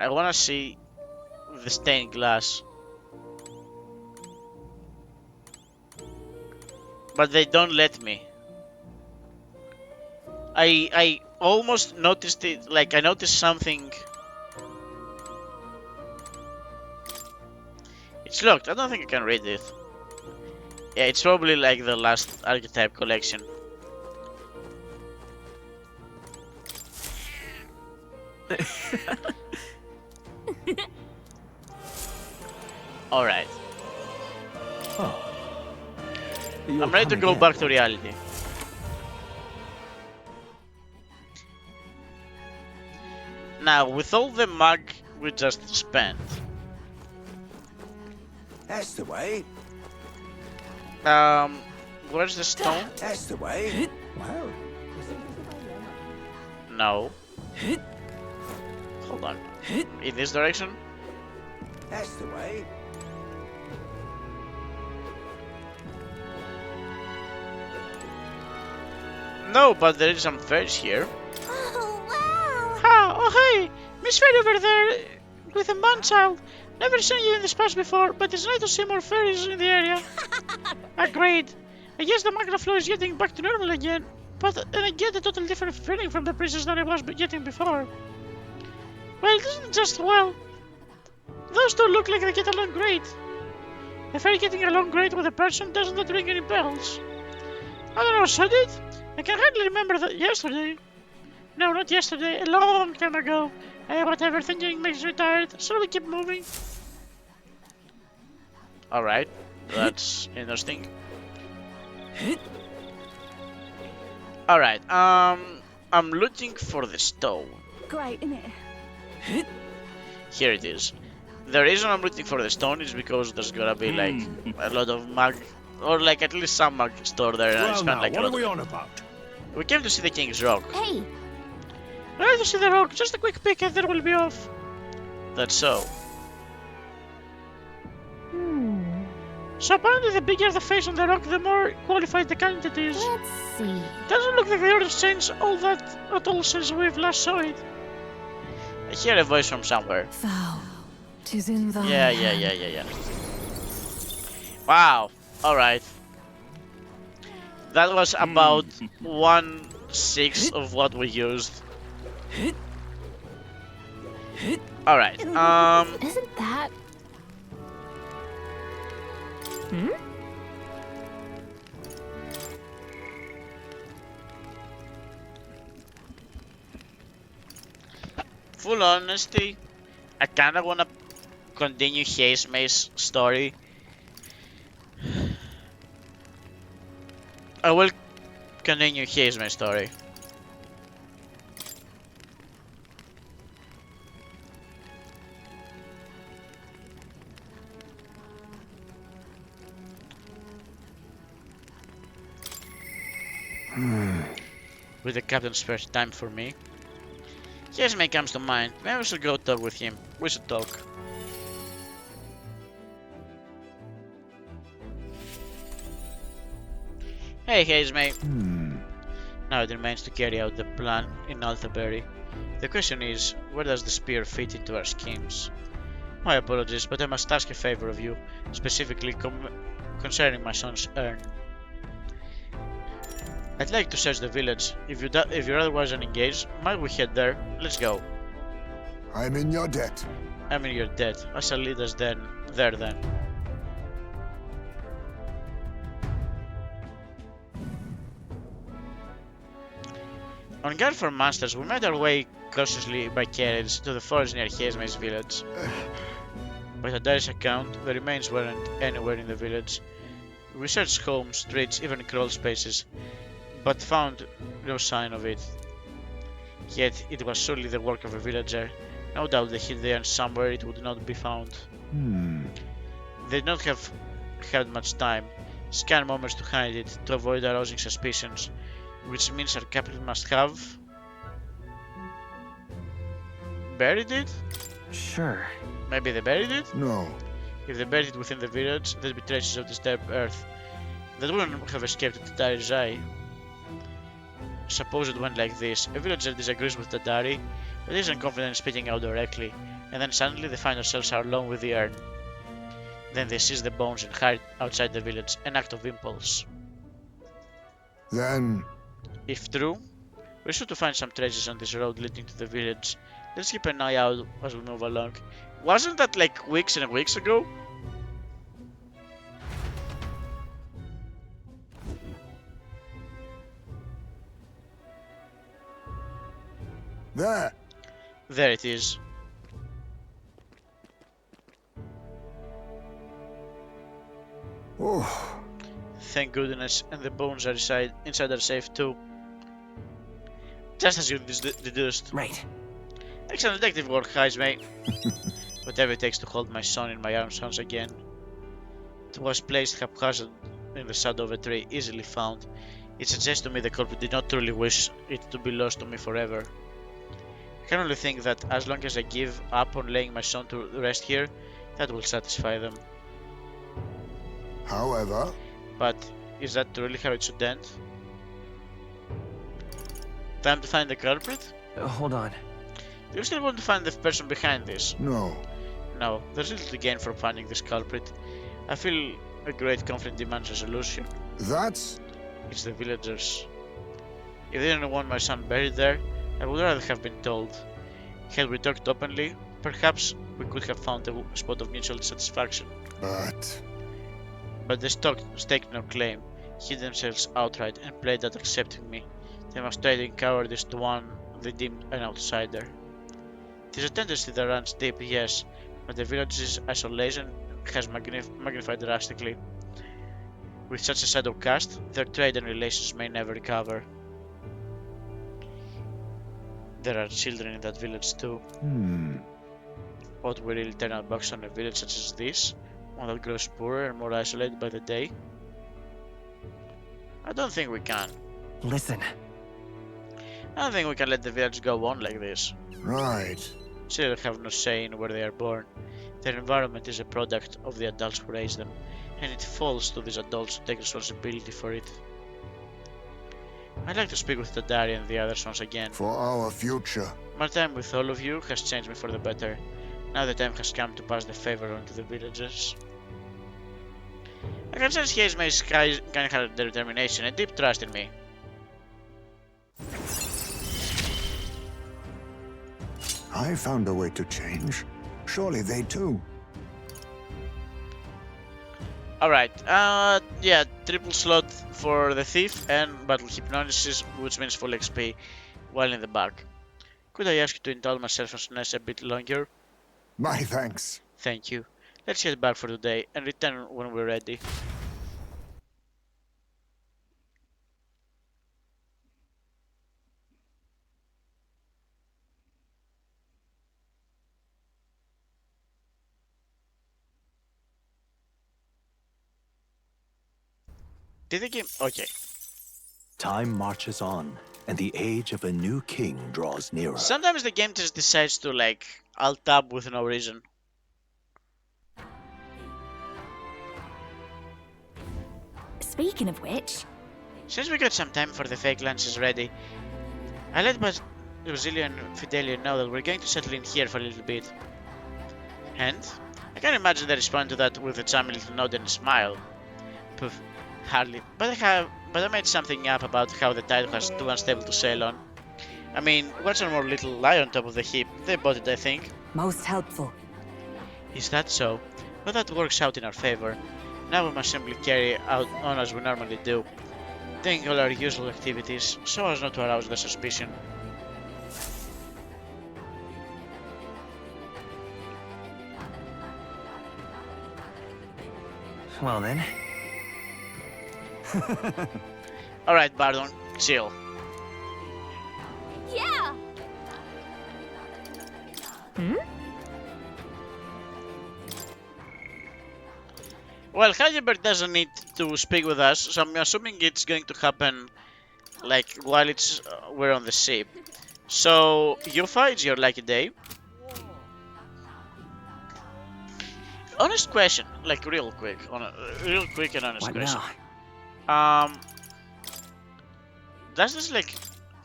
Speaker 1: I wanna see the stained glass. But they don't let me. I almost noticed it, like I noticed something. It's locked, I don't think I can read it. Yeah, it's probably like the last archetype collection. Alright.
Speaker 2: Oh.
Speaker 1: I'm ready to go back to reality. Now, with all the mag we just spent,
Speaker 5: That's the way.
Speaker 1: where's the stone?
Speaker 5: That's the way.
Speaker 2: Wow.
Speaker 1: No. Hold on. In this direction?
Speaker 5: That's the way.
Speaker 1: No, but there is some fairies here.
Speaker 3: Oh, wow!
Speaker 1: Oh hey! Miss Fairy over there with a man-child. Never seen you in this patch before, but it's nice to see more fairies in the area. Agreed. I guess the magna flow is getting back to normal again, but I get a totally different feeling from the princess than I was getting before. Well, it isn't just well. Those two look like they get along great. A fairy getting along great with a person doesn't ring any bells. I don't know, should it? I can hardly remember that yesterday. No, not yesterday, a long time ago. Whatever, thinking makes me tired, so we keep moving. Alright, that's interesting. Alright, I'm looking for the stone.
Speaker 3: Great, isn't it?
Speaker 1: Here it is. The reason I'm looking for the stone is because there's gonna be like a lot of mag, or like at least some mag stored there, and I
Speaker 7: Well,
Speaker 1: spent
Speaker 7: now,
Speaker 1: like a
Speaker 7: what are
Speaker 1: lot
Speaker 7: we
Speaker 1: of...
Speaker 7: on about?
Speaker 1: We came to see the King's Rock.
Speaker 3: Hey,
Speaker 1: Ready to see the rock, just a quick peek and then we'll be off. That's so. So apparently the bigger the face on the rock, the more qualified the candidate is.
Speaker 3: let's see.
Speaker 1: Doesn't look like the orders changed all that at all since we've last saw it. I hear a voice from somewhere.
Speaker 6: Thou, 'tis in thy
Speaker 1: Yeah. Wow, alright. That was about 1/6 of what we used. Alright,
Speaker 3: Isn't that...
Speaker 1: full honesty, I kinda wanna continue Haze May's story. I will continue here's my story. With the captain's first time for me. Heismay comes to mind. Maybe we should go talk with him. We should talk. Hey Heismay. Now it remains to carry out the plan in Altaberry. The question is, where does the spear fit into our schemes? My apologies, but I must ask a favor of you, specifically concerning my son's urn. I'd like to search the village. If you're otherwise unengaged, might we head there? Let's go.
Speaker 7: I'm in your debt.
Speaker 1: I mean, you're dead. I shall lead us there then. On guard for monsters, we made our way cautiously by carriage to the forest near Heismay's village. By Tadari's account, the remains weren't anywhere in the village. We searched homes, streets, even crawl spaces, but found no sign of it. Yet it was surely the work of a villager. No doubt they hid there somewhere it would not be found. They did not have had much time. Scan moments to hide it, to avoid arousing suspicions, which means our captain must have buried it?
Speaker 4: Sure.
Speaker 1: Maybe they buried it?
Speaker 7: No.
Speaker 1: If they buried it within the village, there'd be traces of disturbed earth that wouldn't have escaped Tadari's eye. Suppose it went like this: a villager disagrees with Tadari, but isn't confident in speaking out directly, and then suddenly they find themselves alone with the urn. Then they seize the bones and hide outside the village, an act of impulse.
Speaker 7: Then
Speaker 1: If true, we're sure to find some traces on this road leading to the village. Let's keep an eye out as we move along. Wasn't that like weeks and weeks ago?
Speaker 7: there.
Speaker 1: There it is.
Speaker 7: Oh,
Speaker 1: Thank goodness, and the bones are inside our safe too. Just as you deduced.
Speaker 4: Right.
Speaker 1: Excellent detective work, Heismay. Whatever it takes to hold my son in my arms once again. It was placed haphazard in the shadow of a tree, easily found. It suggests to me the culprit did not truly wish it to be lost to me forever. I can only think that as long as I give up on laying my son to rest here, that will satisfy them.
Speaker 7: however,
Speaker 1: But is that really how it should end? Time to find the culprit?
Speaker 4: Hold on.
Speaker 1: Do you still want to find the person behind this?
Speaker 7: no.
Speaker 1: No, there's little to gain from finding this culprit. I feel a great conflict demands resolution.
Speaker 7: That's
Speaker 1: It's the villagers. If they didn't want my son buried there, I would rather have been told. Had we talked openly, perhaps we could have found a spot of mutual satisfaction. But they staked no claim, hid themselves outright, and played at accepting me, demonstrating cowardice to one they deemed an outsider. There's a tendency that runs deep, yes, but the village's isolation has magnified drastically. With such a shadow cast, their trade and relations may never recover. There are children in that village too. Ought we really turn our backs on a village such as this, one that grows poorer and more isolated by the day? I don't think we can.
Speaker 4: Listen.
Speaker 1: I don't think we can let the village go on like this.
Speaker 7: right.
Speaker 1: Children have no say in where they are born. Their environment is a product of the adults who raise them, and it falls to these adults to take responsibility for it. I'd like to speak with Tadari and the others once again.
Speaker 7: For our future.
Speaker 1: My time with all of you has changed me for the better. Now the time has come to pass the favor on to the villagers. I can sense Heismay's kind of determination and deep trust in me.
Speaker 7: I found a way to change. Surely they too.
Speaker 1: Alright, yeah, triple slot for the thief and battle hypnosis, which means full XP while in the back. Could I ask you to indulge myself on SNES a bit longer?
Speaker 7: My thanks.
Speaker 1: Thank you. Let's head back for today and return when we're ready. Did the game... Okay.
Speaker 2: Time marches on, and the age of a new king draws nearer.
Speaker 1: Sometimes the game just decides to, like, alt tab with no reason.
Speaker 3: Speaking of which,
Speaker 1: Since we got some time for the fake lunches ready, I let Basilio and Fidelio know that we're going to settle in here for a little bit. And I can imagine they respond to that with a charming little nod and a smile. Poof, hardly. But I made something up about how the tide was too unstable to sail on. I mean, what's one more little lie on top of the heap? They bought it, I think.
Speaker 6: Most helpful.
Speaker 1: Is that so? Well, that works out in our favor. Now we must simply carry on as we normally do, doing all our usual activities, so as not to arouse the suspicion.
Speaker 4: Well then.
Speaker 1: Alright, Bardon, chill.
Speaker 3: yeah.
Speaker 1: Well, Heidelberg doesn't need to speak with us, so I'm assuming it's going to happen, like, while we're on the ship. So, Yufa, it's your lucky day. Honest question, like real quick and honest
Speaker 4: What
Speaker 1: question.
Speaker 4: now?
Speaker 1: Does this like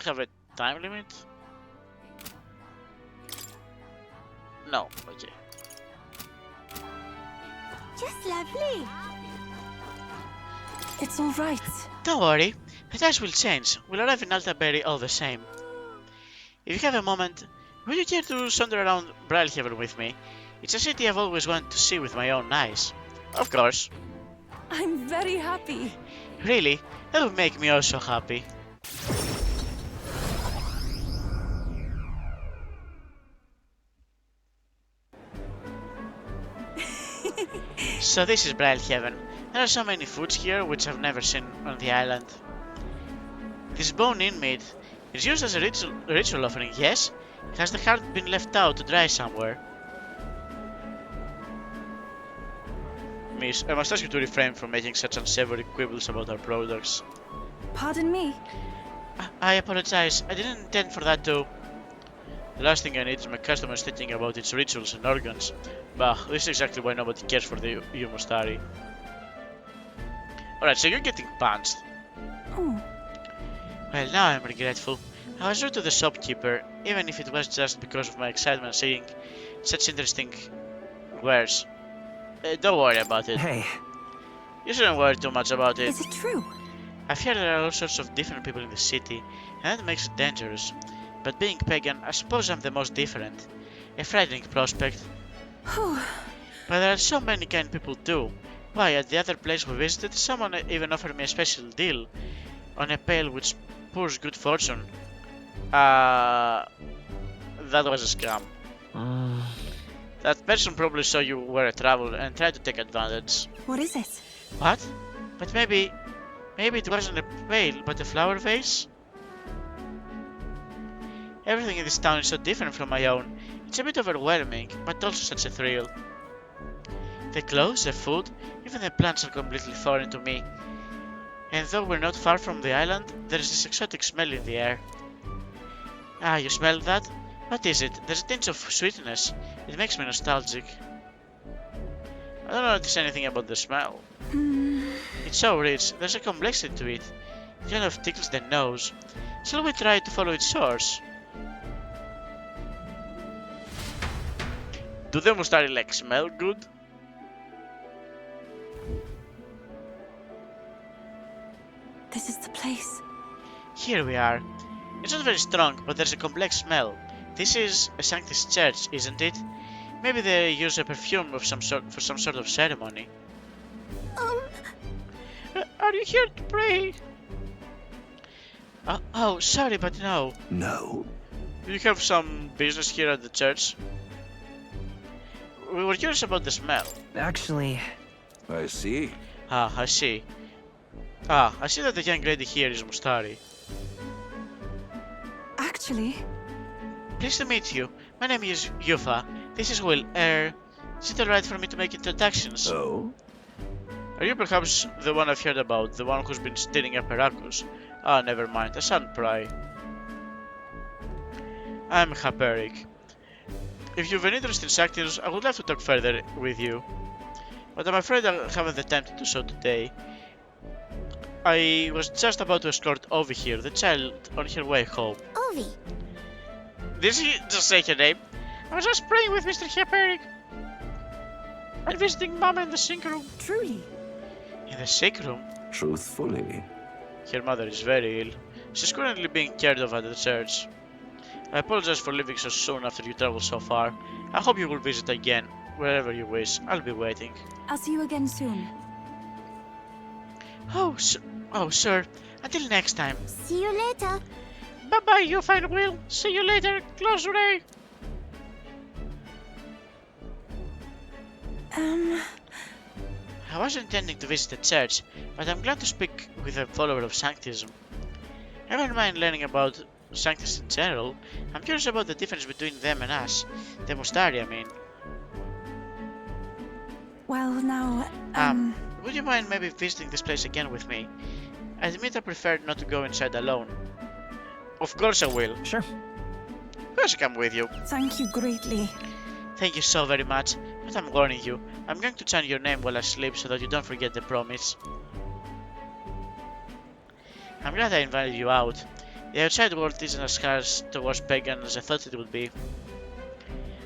Speaker 1: have a time limit? No, okay.
Speaker 3: Just lovely.
Speaker 6: It's all right.
Speaker 1: Don't worry, the times will change. We'll arrive in Altaberry all the same. If you have a moment, would you care to saunter around Braillehaven with me? It's a city I've always wanted to see with my own eyes. Of course.
Speaker 6: I'm very happy.
Speaker 1: Really? That would make me also happy. So this is Braillehaven. There are so many foods here which I've never seen on the island. This bone-in meat is used as a ritual offering, yes? Has the heart been left out to dry somewhere? Miss, I must ask you to refrain from making such unsavory quibbles about our products.
Speaker 6: Pardon me.
Speaker 1: I apologize, I didn't intend for that to... The last thing I need is my customers thinking about its rituals and organs. Bah, this is exactly why nobody cares for the Umustari. Alright, so you're getting punched.
Speaker 6: Oh,
Speaker 1: Well, now I'm regretful. I was rude to the shopkeeper, even if it was just because of my excitement seeing such interesting wares. Don't worry about it.
Speaker 4: Hey,
Speaker 1: You shouldn't worry too much about it.
Speaker 6: is it true?
Speaker 1: I've heard there are all sorts of different people in the city, and that makes it dangerous. But being pagan, I suppose I'm the most different. A frightening prospect.
Speaker 6: Whew.
Speaker 1: But there are so many kind people too. Why, at the other place we visited, someone even offered me a special deal on a pail which pours good fortune. That was a scam. That person probably saw you were a traveler and tried to take advantage.
Speaker 6: What is it?
Speaker 1: What? But maybe it wasn't a pail, but a flower vase? Everything in this town is so different from my own. It's a bit overwhelming, but also such a thrill. The clothes, the food, even the plants are completely foreign to me. And though we're not far from the island, there is this exotic smell in the air. Ah, you smell that? What is it? There's a tinge of sweetness. It makes me nostalgic. I don't notice anything about the smell. It's so rich, there's a complexity to it. It kind of tickles the nose. Shall we try to follow its source? Do the mustari like smell good?
Speaker 6: This is the place.
Speaker 1: Here we are. It's not very strong, but there's a complex smell. This is a Sanctus church, isn't it? Maybe they use a perfume of some sort for some sort of ceremony. Are you here to pray? Oh, sorry, but no.
Speaker 7: No.
Speaker 1: Do you have some business here at the church? We were curious about the smell.
Speaker 4: actually,
Speaker 5: I see.
Speaker 1: Ah, I see. Ah, I see that the young lady here is Mustari.
Speaker 6: Actually,
Speaker 1: Pleased to meet you. My name is Yufa. This is Will. Is it alright for me to make introductions?
Speaker 5: Oh?
Speaker 1: Are you perhaps the one I've heard about, the one who's been stealing apparatus? Ah, never mind, I shan't pry. I'm Hyperic. If you've an interest in Sanctums, I would love to talk further with you, but I'm afraid I haven't the time to do so today. I was just about to escort Ovi here, the child, on her way home.
Speaker 3: Ovi.
Speaker 1: Did she just say her name? I was just praying with Mr. Hyperic and visiting Mama in the sink room.
Speaker 6: Truly.
Speaker 1: In the sick room?
Speaker 5: Truthfully.
Speaker 1: Her mother is very ill. She's currently being cared of at the church. I apologize for leaving so soon after you traveled so far. I hope you will visit again, wherever you wish. I'll be waiting.
Speaker 6: I'll see you again soon.
Speaker 1: Oh, sir. Until next time.
Speaker 3: See you later.
Speaker 1: Bye-bye, you fine Will. See you later, close Ray. I was intending to visit the church, but I'm glad to speak with a follower of Sanctism. I don't mind learning about Sanctus in general. I'm curious about the difference between them and us. The Mustari, I mean.
Speaker 6: Well, now,
Speaker 1: Would you mind maybe visiting this place again with me? I admit I prefer not to go inside alone. Of course I will.
Speaker 4: Sure.
Speaker 1: Of course I come with you.
Speaker 6: thank you greatly.
Speaker 1: Thank you so very much, but I'm warning you. I'm going to chant your name while I sleep so that you don't forget the promise. I'm glad I invited you out. The outside world isn't as harsh towards pagan as I thought it would be.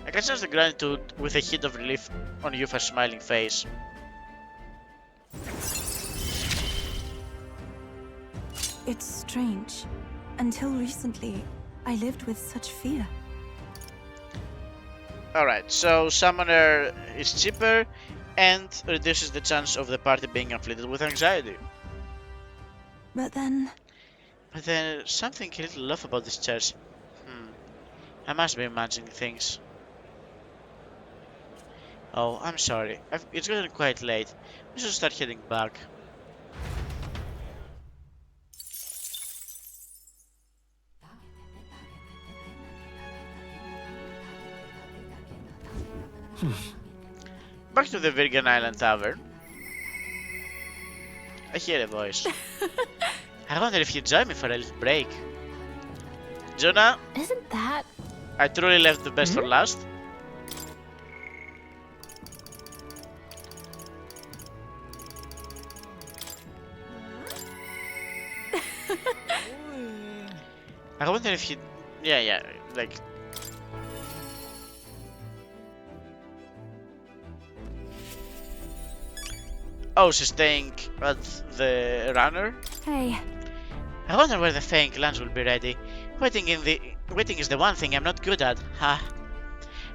Speaker 1: I can sense the gratitude with a hint of relief on Yufa's smiling face.
Speaker 6: It's strange. Until recently, I lived with such fear.
Speaker 1: Alright, so Summoner is cheaper and reduces the chance of the party being afflicted with anxiety.
Speaker 6: But then,
Speaker 1: But there's something a little off about this church. I must be imagining things. Oh, I'm sorry. It's gotten quite late. We should start heading back. Back to the Virgin Island Tavern. I hear a voice. I wonder if you join me for a little break. Junah,
Speaker 3: Isn't that?
Speaker 1: I truly left the best for last. I wonder if you... Yeah, like... Oh, she's staying at the runner?
Speaker 3: Hey.
Speaker 1: I wonder where the Fang lunch will be ready. Waiting is the one thing I'm not good at, huh?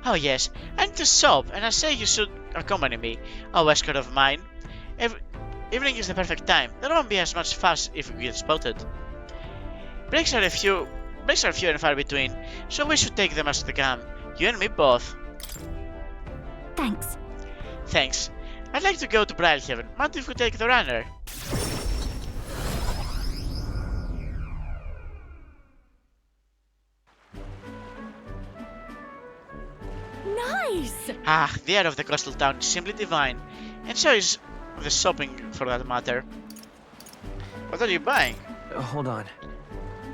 Speaker 1: Oh yes, I need to soap, and I say you should accompany me. Oh, escort of mine. Evening is the perfect time. There won't be as much fuss if we get spotted. Breaks are few and far between, so we should take them as they come. You and me both.
Speaker 3: Thanks.
Speaker 1: Thanks. I'd like to go to Bridalhaven. Mind if we take the runner?
Speaker 3: Nice.
Speaker 1: Ah, the air of the coastal town is simply divine. And so is the shopping, for that matter. What are you buying?
Speaker 4: Hold on.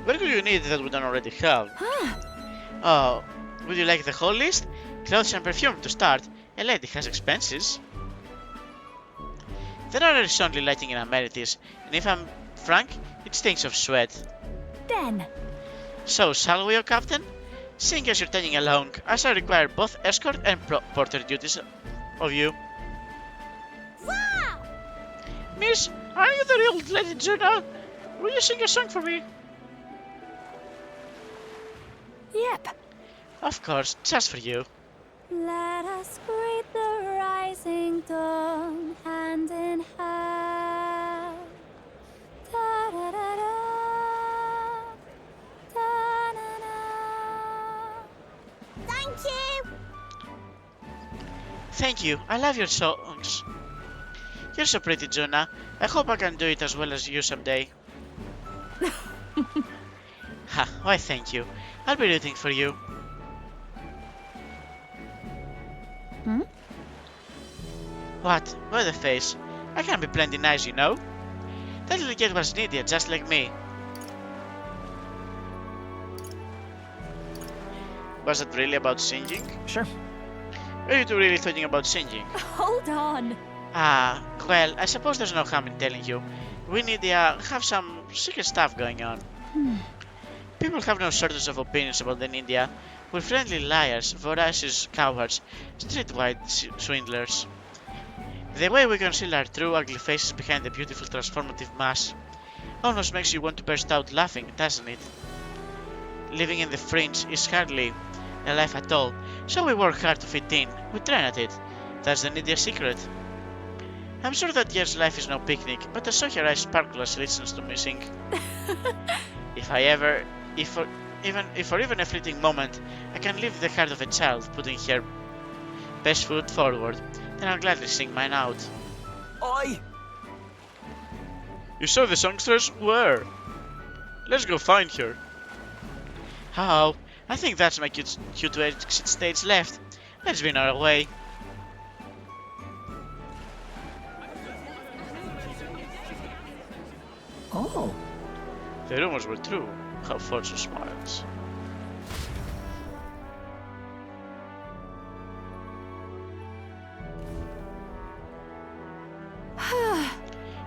Speaker 1: What do you need that we don't already have?
Speaker 3: Ah,
Speaker 1: Oh, would you like the whole list? Clothes and perfume to start. A lady has expenses. There are only lighting and amenities, and if I'm frank, it stinks of sweat.
Speaker 3: then.
Speaker 1: So, shall we, O Captain? Seeing as you're tagging along, I shall require both escort and porter duties of you.
Speaker 3: Wow.
Speaker 1: Miss, are you the real Lady Junah? Will you sing a song for me?
Speaker 3: Yep.
Speaker 1: Of course, just for you.
Speaker 3: Let us greet the rising dawn hand in hand. Da da da da. Da na na. Thank you.
Speaker 1: Thank you, I love your songs. You're so pretty, Junah. I hope I can do it as well as you someday. Ha, why thank you. I'll be rooting for you.
Speaker 3: Hmm?
Speaker 1: What? Why the face? I can be plenty nice, you know. That little kid was an idiot, just like me. Was it really about singing?
Speaker 4: Sure.
Speaker 1: Were you two really talking about singing?
Speaker 3: Hold on.
Speaker 1: Ah, well, I suppose there's no harm in telling you. We need to have some secret stuff going on. People have no shortage of opinions about the India. We're friendly liars, voracious cowards, streetwise swindlers. The way we conceal our true ugly faces behind the beautiful transformative mask almost makes you want to burst out laughing, doesn't it? Living in the fringe is hardly a life at all, so we work hard to fit in. We train at it. That's the India secret. I'm sure that year's life is no picnic, but I saw her eyes sparkle as she listens to me sing. If for even a fleeting moment, I can live the heart of a child, putting her best foot forward, then I'll gladly sing mine out.
Speaker 4: Oi!
Speaker 1: You saw the songstress? Where? Let's go find her. How? I think that's my cute to exit stage left. Let's be on our way.
Speaker 4: Oh.
Speaker 1: The rumors were true. How fortune smiles.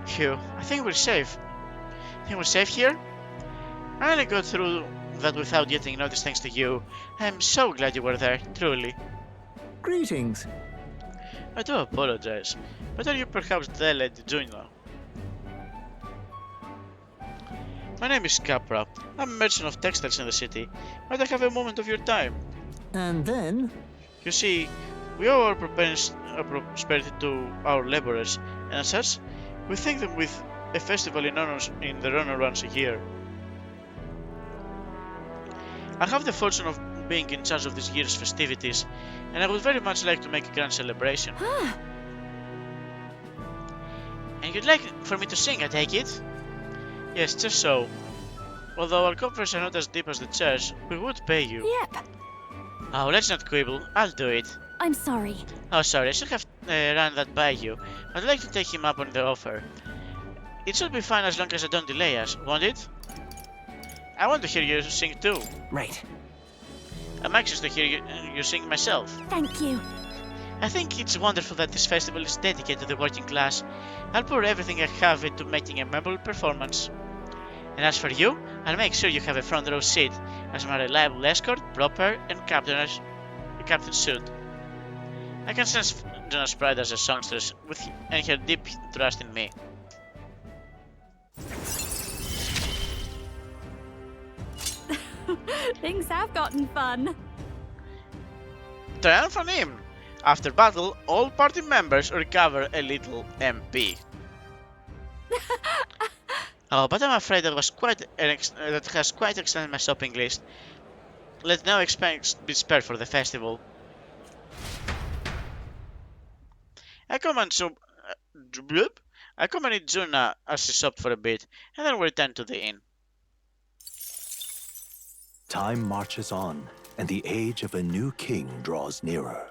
Speaker 1: Phew, I think we're safe. Think we're safe here? I only got through that without getting noticed thanks to you. I'm so glad you were there, truly.
Speaker 4: Greetings.
Speaker 1: I do apologize, but are you perhaps the Lady Junah? My name is Capra. I'm a merchant of textiles in the city. Might I have a moment of your time?
Speaker 4: And then?
Speaker 1: You see, we owe our prosperity to our laborers, and as such, we thank them with a festival in their honor once a year. I have the fortune of being in charge of this year's festivities, and I would very much like to make a grand celebration. And you'd like for me to sing, I take it? Yes, just so. Although our coffers are not as deep as the church, we would pay you.
Speaker 3: Yep.
Speaker 1: Oh, let's not quibble. I'll do it.
Speaker 3: I'm sorry.
Speaker 1: Oh, sorry, I should have run that by you. I'd like to take him up on the offer. It should be fine as long as I don't delay us, won't it? I want to hear you sing too.
Speaker 4: Right.
Speaker 1: I'm anxious to hear you sing myself.
Speaker 3: Thank you.
Speaker 1: I think it's wonderful that this festival is dedicated to the working class. I'll pour everything I have into making a memorable performance. And as for you, I'll make sure you have a front row seat as my reliable escort, proper and captain suit. I can sense Junah's pride as a songstress and her deep trust in me.
Speaker 3: Things have gotten fun.
Speaker 1: Triumph on him! After battle, all party members recover a little MP. Oh, but I'm afraid that has quite extended my shopping list. Let no expense be spared for the festival. I accompanied Junah as she shopped for a bit, and then we returned to the inn.
Speaker 2: Time marches on, and the age of a new king draws nearer.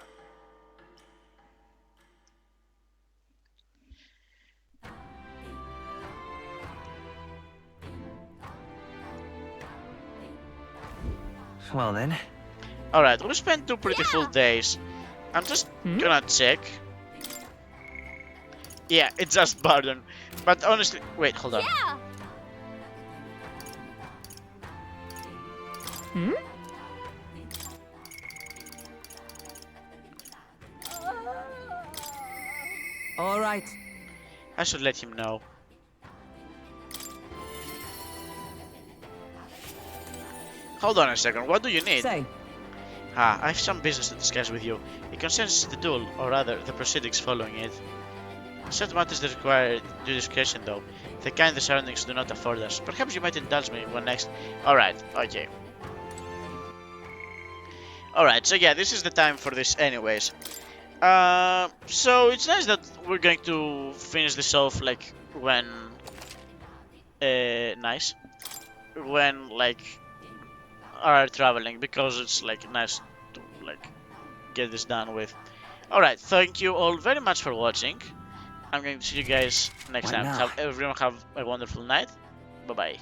Speaker 4: Well then.
Speaker 1: Alright, we spent 2 pretty full days. I'm just gonna check. Yeah, it's just Bardon. But honestly, wait, hold on.
Speaker 3: Yeah.
Speaker 4: All right.
Speaker 1: I should let him know. Hold on a second, what do you need?
Speaker 4: Say.
Speaker 1: I have some business to discuss with you. It concerns the duel, or rather, the proceedings following it. Such matters that require due discretion, though. The kind the surroundings do not afford us. Perhaps you might indulge me when next. Alright, okay. Alright, so yeah, this is the time for this anyways. So it's nice that we're going to finish this off like when are traveling, because it's like nice to like get this done with. Alright, thank you all very much for watching. I'm going to see you guys next
Speaker 4: Why
Speaker 1: time.
Speaker 4: not?
Speaker 1: Everyone have a wonderful night. Bye bye.